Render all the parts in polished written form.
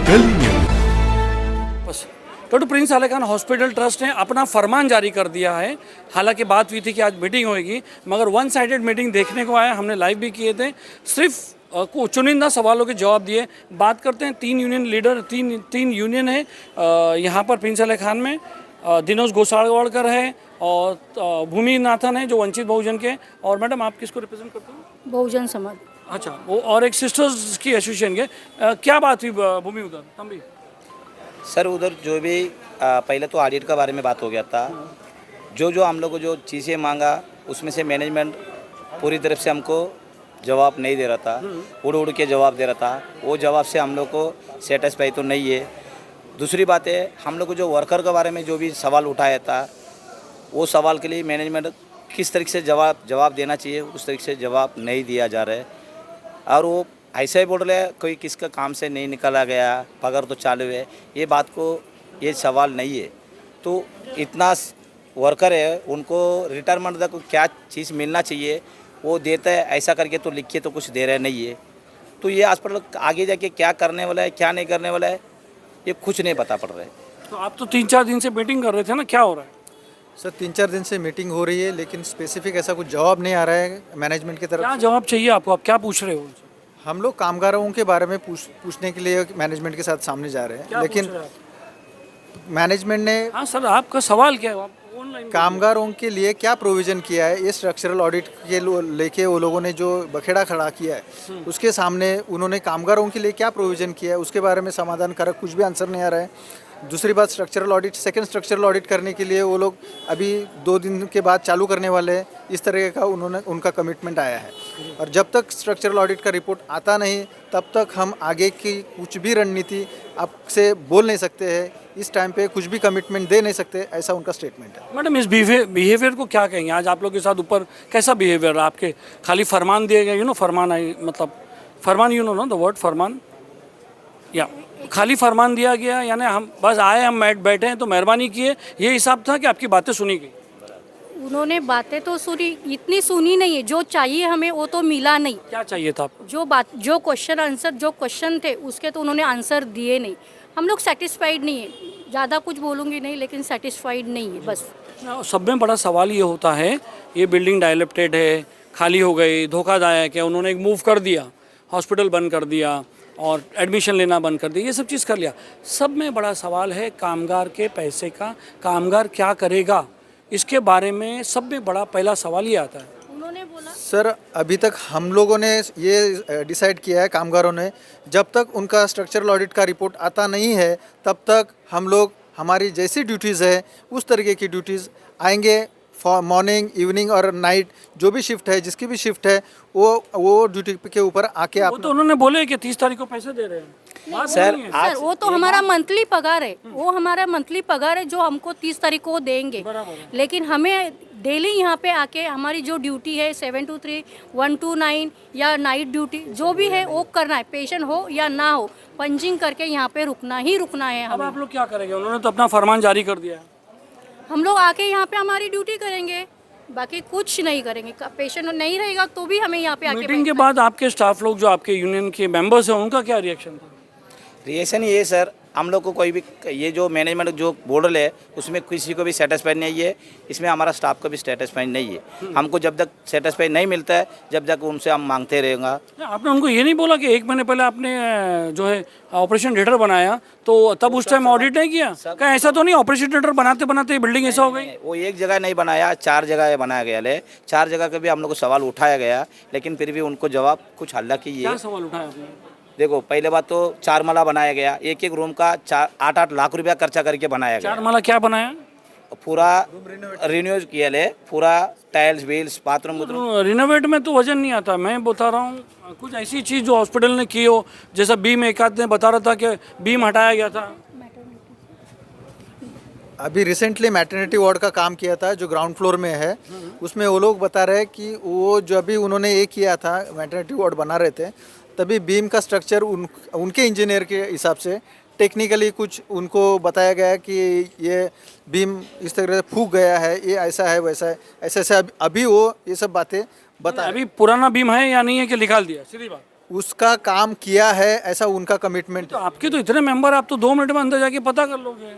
कल न्यूज। बस doctor Prince आली खान हॉस्पिटल ट्रस्ट ने अपना फरमान जारी कर दिया है। हालांकि बात हुई थी कि आज मीटिंग होगी, मगर वन साइडेड मीटिंग देखने को आया। हमने लाइव भी किए थे, सिर्फ को चुनिंदा सवालों के जवाब दिए। बात करते हैं तीन यूनियन लीडर, तीन यूनियन है यहाँ पर प्रिंस आली खान में। दिनोज घोसाड़कर है और भूमि नाथन है जो वंचित बहुजन के। और मैडम आप किसको रिप्रेजेंट करते हो? बहुजन समाज। अच्छा, वो और एक सिस्टर्स की एसोसिएशन के। क्या बात हुई भूमि उधर तंबी? सर उधर जो भी पहले तो ऑडिट के बारे में बात हो गया था। जो हम लोग को जो चीज़ें मांगा उसमें से मैनेजमेंट पूरी तरफ से हमको जवाब नहीं दे रहा था, उड़ के जवाब दे रहा था। वो जवाब से हम लोग को सेटिस्फाई तो नहीं है। दूसरी बात है, हम लोग को जो वर्कर के बारे में जो भी सवाल उठाया था, वो सवाल के लिए मैनेजमेंट किस तरीके से जवाब देना चाहिए उस तरीके से जवाब नहीं दिया जा रहा है। और वो ऐसा ही बोल रहे हैं कोई किसका काम से नहीं निकाला गया, पगार तो चालू है। ये बात को ये सवाल नहीं है। तो इतना वर्कर है, उनको रिटायरमेंट तक क्या चीज़ मिलना चाहिए वो देता है, ऐसा करके तो लिख के तो कुछ दे रहे नहीं है। तो ये हॉस्पिटल आगे जाके क्या करने वाला है क्या नहीं करने वाला है ये कुछ नहीं पता पड़ रहा है। तो आप तो 3-4 दिन से मीटिंग कर रहे थे ना, क्या हो रहा है? सर 3-4 दिन से मीटिंग हो रही है, लेकिन स्पेसिफिक ऐसा कुछ जवाब नहीं आ रहा है मैनेजमेंट की तरफ क्या से। जवाब चाहिए आपको? आप क्या पूछ रहे हो उनसे? हम लोग कामगारों के बारे में पूछने के लिए मैनेजमेंट के साथ सामने जा रहे हैं, क्या लेकिन पूछ रहे हैं मैनेजमेंट ने आप? हाँ सर, आपका सवाल क्या है? आप ऑनलाइन कामगारों के लिए क्या प्रोविज़न किया है, ये स्ट्रक्चरल ऑडिट के लेके वो लोगों ने जो बखेड़ा खड़ा किया है उसके सामने उन्होंने कामगारों के लिए क्या प्रोविज़न किया है उसके बारे में समाधान करक कुछ भी आंसर नहीं आ रहा है। दूसरी बात, structural audit, second structural audit करने के लिए वो लोग अभी 2 दिन के बाद चालू करने वाले हैं। इस तरह का उनका कमिटमेंट आया है। और जब तक स्ट्रक्चरल ऑडिट का रिपोर्ट आता नहीं तब तक हम आगे की कुछ भी रणनीति आपसे बोल नहीं सकते हैं। इस टाइम पे कुछ भी कमिटमेंट दे नहीं सकते, ऐसा उनका स्टेटमेंट है। मैडम, इस बिहेवियर को क्या कहेंगे? आज आप लोग के साथ ऊपर कैसा बिहेवियर? आपके खाली फरमान दिए गए, फरमान आई मतलब फरमान, नो द वर्ड फरमान, या खाली फरमान दिया गया, यानी हम बस आए, हम बैठे हैं तो मेहरबानी किए, ये हिसाब था कि आपकी बातें सुनी गई? उन्होंने बातें तो सुनी, इतनी सुनी नहीं है। जो चाहिए हमें वो तो मिला नहीं। क्या चाहिए था आपको? जो क्वेश्चन थे उसके तो उन्होंने आंसर दिए नहीं। हम लोग सेटिस्फाइड नहीं है। ज़्यादा कुछ बोलूँगी नहीं, लेकिन सेटिस्फाइड नहीं है बस। सब में बड़ा सवाल ये होता है, ये बिल्डिंग डायलेप्टेड है, खाली हो गई, धोखादायक है, उन्होंने एक मूव कर दिया, हॉस्पिटल बंद कर दिया और एडमिशन लेना बंद कर दिया, ये सब चीज़ कर लिया। सब में बड़ा सवाल है कामगार के पैसे का, कामगार क्या करेगा, इसके बारे में सब में बड़ा पहला सवाल ये आता है। उन्होंने बोला सर अभी तक हम लोगों ने ये डिसाइड किया है, कामगारों ने, जब तक उनका स्ट्रक्चरल ऑडिट का रिपोर्ट आता नहीं है तब तक हम लोग हमारी जैसी ड्यूटीज़ है उस तरीके की ड्यूटीज़ आएंगे। मॉर्निंग, इवनिंग और नाइट जो भी शिफ्ट है, जिसकी भी शिफ्ट है, वो ड्यूटी के ऊपर आके वो आप तो उन्होंने बोले कि 30 तारीख को पैसे दे रहे हैं। बात सर, नहीं है। आज सर वो तो हमारा मंथली पगार है, वो हमारा मंथली पगार है जो हमको 30 तारीख को देंगे। बराबर है। लेकिन हमें डेली यहाँ पे आके हमारी जो ड्यूटी है 7 to 3, 1 to 9 या नाइट ड्यूटी जो भी है वो करना है। पेशेंट हो या ना हो, पंचिंग करके यहाँ पे रुकना ही रुकना है अब हमें। आप लोग क्या करेंगे? उन्होंने तो अपना फरमान जारी कर दिया है। हम लोग आके यहाँ पे हमारी ड्यूटी करेंगे, बाकी कुछ नहीं करेंगे। पेशेंट नहीं रहेगा तो भी हमें यहाँ पे आके मीटिंग के बाद आपके स्टाफ लोग जो आपके यूनियन के मेंबर्स हैं उनका क्या रिएक्शन था? रिएक्शन ये सर, हम लोग को कोई भी ये जो मैनेजमेंट जो बोल रहे है उसमें किसी को भी सेटिस्फाइड नहीं है। इसमें हमारा स्टाफ को भी सेटिस्फाइड नहीं है। हमको जब तक सेटिस्फाइड नहीं मिलता है जब तक उनसे हम मांगते रहेंगे। आपने उनको ये नहीं बोला कि 1 महीने पहले आपने जो है ऑपरेशन थिएटर बनाया तो तब उस टाइम ऑडिट नहीं किया? क्या ऐसा तो नहीं ऑपरेशन थिएटर बनाते बनाते बिल्डिंग ऐसा हो गई? वो एक जगह नहीं बनाया, 4 जगह बनाया गया है। 4 जगह का भी हम लोग को सवाल उठाया गया, लेकिन फिर भी उनको जवाब कुछ हल्ला की क्या है। सवाल उठाया आपने? देखो, पहले बात तो 4 माला बनाया गया, एक रूम का 8-8 लाख रुपया खर्चा करके बनाया 4 गया। माला क्या बनाया? पूरा रिन्यू किया है, पूरा टाइल्स व्हील्स बाथरूम रिनोवेट में तो वजन नहीं आता। मैं बता रहा हूँ कुछ ऐसी चीज़ जो हॉस्पिटल ने की हो, जैसा बीम एक आध ने बता रहा था कि बीम हटाया गया था। अभी रिसेंटली मैटरनिटी वार्ड का काम किया था जो ग्राउंड फ्लोर में है, उसमें वो लोग बता रहे हैं कि वो जो अभी उन्होंने ये किया था, मैटरनिटी वार्ड बना रहे थे, तभी बीम का स्ट्रक्चर उनके इंजीनियर के हिसाब से टेक्निकली कुछ उनको बताया गया कि ये बीम इस तरह से फूक गया है, ये ऐसा है वैसा है, ऐसे ऐसे अभी वो ये सब बातें बता अभी पुराना बीम है या नहीं है कि निकाल दिया? सीधी बात। उसका काम किया है ऐसा उनका कमिटमेंट तो आपके तो इतने मेंबर, आप तो 2 मिनट में अंदर जाके पता कर लोगे।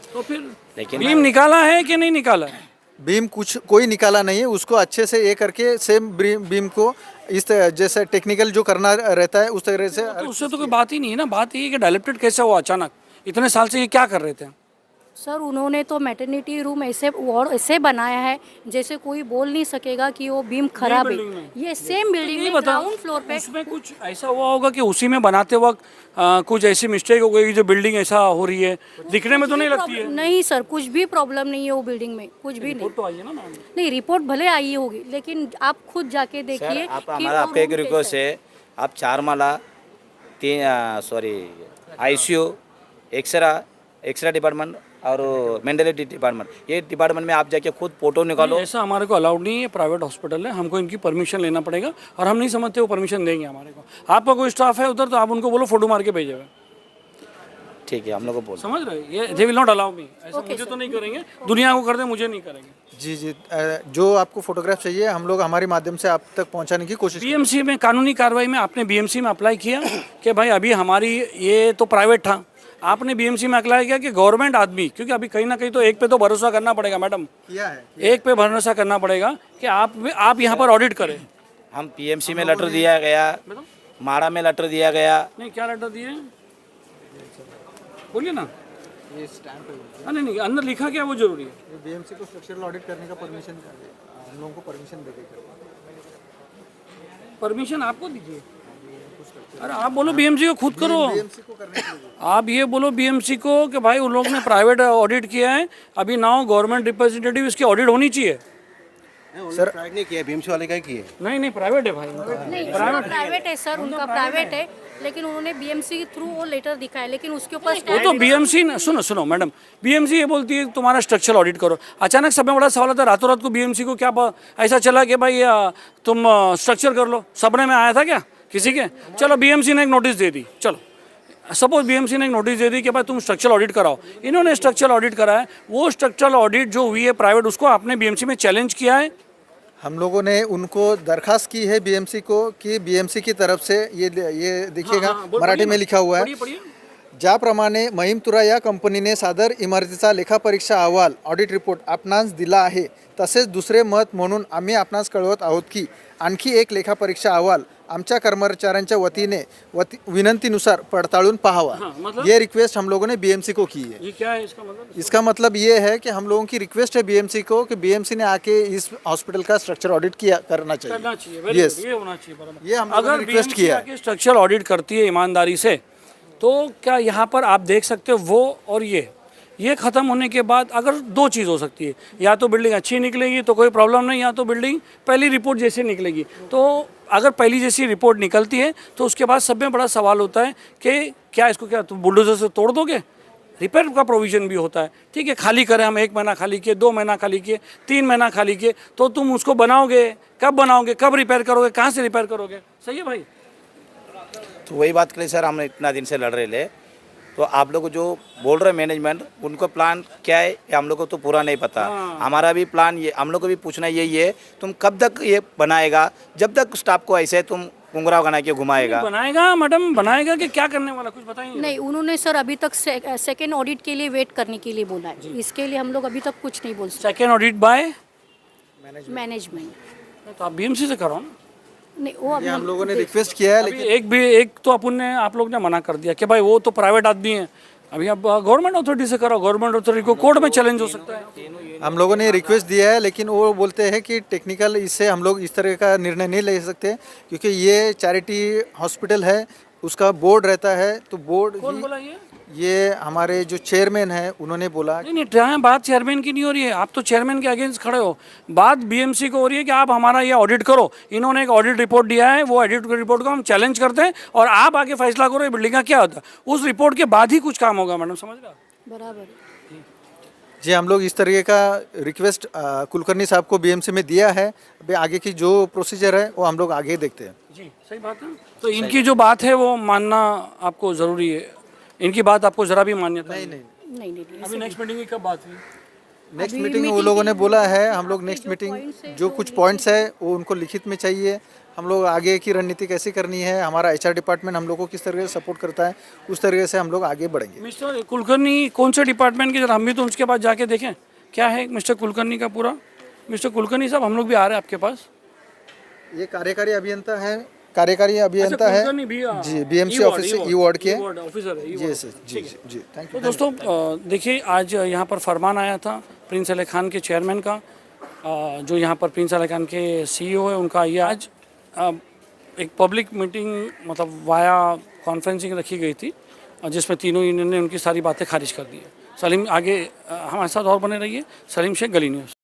तो फिर लेकिन बीम निकाला है कि नहीं निकाला है? बीम कुछ कोई निकाला नहीं है, उसको अच्छे से ये करके सेम बीम को इस जैसे टेक्निकल जो करना रहता है उस तरह से। तो उससे तो कोई बात ही नहीं है ना। बात ये है कि डायलेप्टेड कैसे हुआ अचानक, इतने साल से ये क्या कर रहे थे? सर उन्होंने तो मैटरनिटी रूम ऐसे वार्ड ऐसे बनाया है जैसे कोई बोल नहीं सकेगा कि वो बीम खराब है। बिल्डिंग में? ये सेम बिल्डिंग नहीं में बताओ, ग्राउंड फ्लोर पे। उसमें कुछ ऐसा हुआ होगा कि उसी में बनाते वक्त कुछ ऐसी मिस्टेक हो गई कि जो बिल्डिंग ऐसा हो रही है, दिखने में तो नहीं लगती है। नहीं सर, कुछ भी प्रॉब्लम नहीं है वो बिल्डिंग में, कुछ भी नहीं। रिपोर्ट तो आई है ना मैम। नहीं, रिपोर्ट भले आई होगी लेकिन आप खुद जाके देखिए आप कि हमारा वो आपका एक room रिक्वेस्ट कैसा है, आप 4 माला 3 सॉरी आईसीयू एक्सरा डिपार्टमेंट और मेंटलिटी डिपार्टमेंट, ये डिपार्टमेंट में आप जाके खुद फोटो निकालो। ऐसा हमारे को अलाउड नहीं है, प्राइवेट हॉस्पिटल है, हमको इनकी परमिशन लेना पड़ेगा और हम नहीं समझते वो परमिशन देंगे हमारे को। आपका कोई स्टाफ है उधर तो आप उनको बोलो फोटो मार के भेजेगा। ठीक है, हम लोग को बोल समझ रहे हैं? ये they will not allow me. ऐसा मुझे तो नहीं करेंगे, दुनिया को कर दे, मुझे नहीं करेंगे। जी जी, जो आपको फोटोग्राफ चाहिए हम लोग हमारे माध्यम से आप तक पहुंचाने की कोशिश। बीएमसी में कानूनी कार्रवाई में आपने बीएमसी में अप्लाई किया कि भाई अभी हमारी ये तो प्राइवेट था, आपने बीएमसी में अप्लाई किया कि गवर्नमेंट आदमी, क्योंकि अभी कहीं ना कहीं तो एक पे तो भरोसा करना पड़ेगा मैडम, किया है। एक पे भरोसा करना पड़ेगा कि आप यहाँ पर ऑडिट करें। हम पीएमसी में लेटर दिया गया, माड़ा में लेटर दिया गया। नहीं, क्या लेटर दिए बोलिए ना। ये स्टैम्प है, नहीं नहीं, अंदर लिखा क्या वो जरूरी है? ये बीएमसी को स्ट्रक्चरल ऑडिट करने का परमिशन, हम लोगों को परमिशन दे देगा। परमिशन आपको दीजिए। अरे आप बोलो बीएमसी को खुद करो। बीएमसी को करने के लिए आप ये बोलो बीएमसी को कि भाई उन लोगों ने प्राइवेट ऑडिट किया है, अभी नाउ गवर्नमेंट रिप्रेजेंटेटिव इसकी ऑडिट होनी चाहिए। सर प्राइवेट नहीं किया, बीएमसी वाले का ही किया। नहीं नहीं, प्राइवेट है भाई। नहीं, प्राइवेट है सर, उनका प्राइवेट है लेकिन उन्होंने बीएमसी के थ्रू वो लेटर दिखाया लेकिन उसके ऊपर वो तो बीएमसी सुनो मैडम, बीएमसी ये बोलती है तुम्हारा स्ट्रक्चर ऑडिट करो। अचानक सब में बड़ा सवाल आता है, रातों रात को बीएमसी को क्या ऐसा चला कि भाई तुम स्ट्रक्चर कर लो, सपने में आया था क्या किसी के? चलो बीएमसी ने एक नोटिस दे दी, चलो सपोज बीएमसी ने एक नोटिस दे दी कि भाई तुम स्ट्रक्चर ऑडिट कराओ, इन्होंने स्ट्रक्चर ऑडिट करा है, वो स्ट्रक्चर ऑडिट जो हुई है प्राइवेट, उसको आपने बीएमसी में चैलेंज किया है? हम लोगों ने उनको दरखास्त की है बीएमसी को कि बीएमसी की तरफ से ये देखिएगा मराठी में लिखा हुआ है, ज्याप्रमाणे महिमतुरा या कंपनीने सादर इमारतीचा लेखापरीक्षा अहवाल ऑडिट रिपोर्ट आपणास दिला आहे, तसेच दुसरे मत म्हणून आम्ही आपणास कळवत आहोत की आणखी एक लेखापरीक्षा अहवाल आमच्या कर्मचाऱ्यांच्या वतीने विनंतीनुसार पडताळून पाहावा। मतलब? ये रिक्वेस्ट हम लोगों ने बीएमसी को की है। ये क्या है इसका मतलब? इसका मतलब ये है कि हम लोगों की रिक्वेस्ट है बीएमसी को कि बीएमसी ने आके इस हॉस्पिटल का स्ट्रक्चर ऑडिट करना चाहिए। करना चाहिए, very Yes. good, ये होना चाहिए बराबर। ये हम लोगों ने अगर रिक्वेस्ट बीएमसी किया है। आके स्ट्रक्चर ऑडिट करती है ईमानदारी से, तो क्या यहाँ पर आप देख सकते हो वो और ये ख़त्म होने के बाद अगर 2 चीज़ हो सकती है, या तो बिल्डिंग अच्छी निकलेगी तो कोई प्रॉब्लम नहीं, या तो बिल्डिंग पहली रिपोर्ट जैसी निकलेगी। तो अगर पहली जैसी रिपोर्ट निकलती है तो उसके बाद सब में बड़ा सवाल होता है कि क्या इसको क्या तुम बुलडोजर से तोड़ दोगे? रिपेयर का प्रोविज़न भी होता है। ठीक है, खाली करें हम, 1 महीना खाली किए, 2 महीना खाली किए, 3 महीना खाली किए, तो तुम उसको बनाओगे, कब रिपेयर करोगे, कहाँ से रिपेयर करोगे? सही है भाई। तो वही बात के लिए सर हम इतना दिन से लड़ रहे ले, तो आप लोग जो बोल रहे मैनेजमेंट, उनको प्लान क्या है ये हम लोग को तो पूरा नहीं पता। हमारा भी प्लान ये, हम लोग को भी पूछना यही है, तुम कब तक ये बनाएगा, जब तक स्टाफ को ऐसे तुम घुंघराव बना के घुमाएगा? बनाएगा मैडम, बनाएगा कि क्या करने वाला, कुछ बताइए। नहीं, उन्होंने सर अभी तक सेकेंड ऑडिट के लिए वेट करने के लिए बोला है, इसके लिए हम लोग अभी तक कुछ नहीं बोल सकते। सेकेंड ऑडिट बाय मैनेजमेंट तो आप बीएमसी से करो ना। नहीं, वो अभी हम लोगों ने रिक्वेस्ट किया है, अभी एक तो अपन ने आप लोग ने मना कर दिया कि भाई वो तो प्राइवेट आदमी है। अभी आप गवर्नमेंट अथॉरिटी से करो, गवर्नमेंट अथॉरिटी को कोर्ट में चैलेंज हो सकता है। हम लोगों ने रिक्वेस्ट दिया है, लेकिन वो बोलते हैं कि टेक्निकल इससे हम लोग इस तरह का निर्णय नहीं ले सकते, क्योंकि ये चैरिटी हॉस्पिटल है, उसका बोर्ड रहता है, तो बोर्ड कौन बोला ये हमारे जो चेयरमैन है उन्होंने बोला। नहीं, बात चेयरमैन की नहीं हो रही है, आप तो चेयरमैन के अगेंस्ट खड़े हो। बात बीएमसी को हो रही है कि आप हमारा ये ऑडिट करो। इन्होंने एक ऑडिट रिपोर्ट दिया है, वो ऑडिट रिपोर्ट को हम चैलेंज करते हैं और आप आके फैसला करो ये बिल्डिंग का क्या होता है। उस रिपोर्ट के बाद ही कुछ काम होगा मैडम, समझ रहे हो? बराबर। जी, हम लोग इस तरीके का रिक्वेस्ट कुलकर्णी साहब को बीएमसी में दिया है। अभी आगे की जो प्रोसीजर है वो हम लोग आगे देखते हैं। जी, सही बात है। तो इनकी जो बात है वो मानना आपको ज़रूरी है, इनकी बात आपको ज़रा भी मान्यता नहीं। नहीं, अभी नेक्स्ट मीटिंग की कब बात हुई? नेक्स्ट अभी मीटिंग में वो meeting लोगों ने के बोला है हम लोग जो नेक्स्ट मीटिंग points है, जो कुछ पॉइंट्स है वो उनको लिखित में चाहिए, हम लोग आगे की रणनीति कैसे करनी है, हमारा एचआर डिपार्टमेंट हम लोग को किस तरीके से सपोर्ट करता है, उस तरीके से हम लोग आगे बढ़ेंगे। मिस्टर कुलकर्णी कौन से डिपार्टमेंट के, जरा हम भी तो उसके पास जाके देखें क्या है मिस्टर कुलकर्णी का पूरा। मिस्टर कुलकर्णी साहब, हम लोग भी आ रहे हैं आपके पास। ये कार्यकारी अभियंता है, कार्यकारी अभियंता है कुलकर्णी भी, जी, बीएमसी ऑफिस ई वार्ड के ऑफिसर है, जी सर, जी जी थैंक तो यू। दोस्तों देखिए, आज यहाँ पर फरमान आया था प्रिंस अली खान के चेयरमैन का, जो यहाँ पर प्रिंस अली खान के सीईओ है उनका। ये आज एक पब्लिक मीटिंग मतलब वाया कॉन्फ्रेंसिंग रखी गई थी, जिसमें तीनों यूनियन ने उनकी सारी बातें खारिज कर दी है। सलीम आगे हमारे साथ और बने रहिए। सलीम शेख, गली न्यूज़।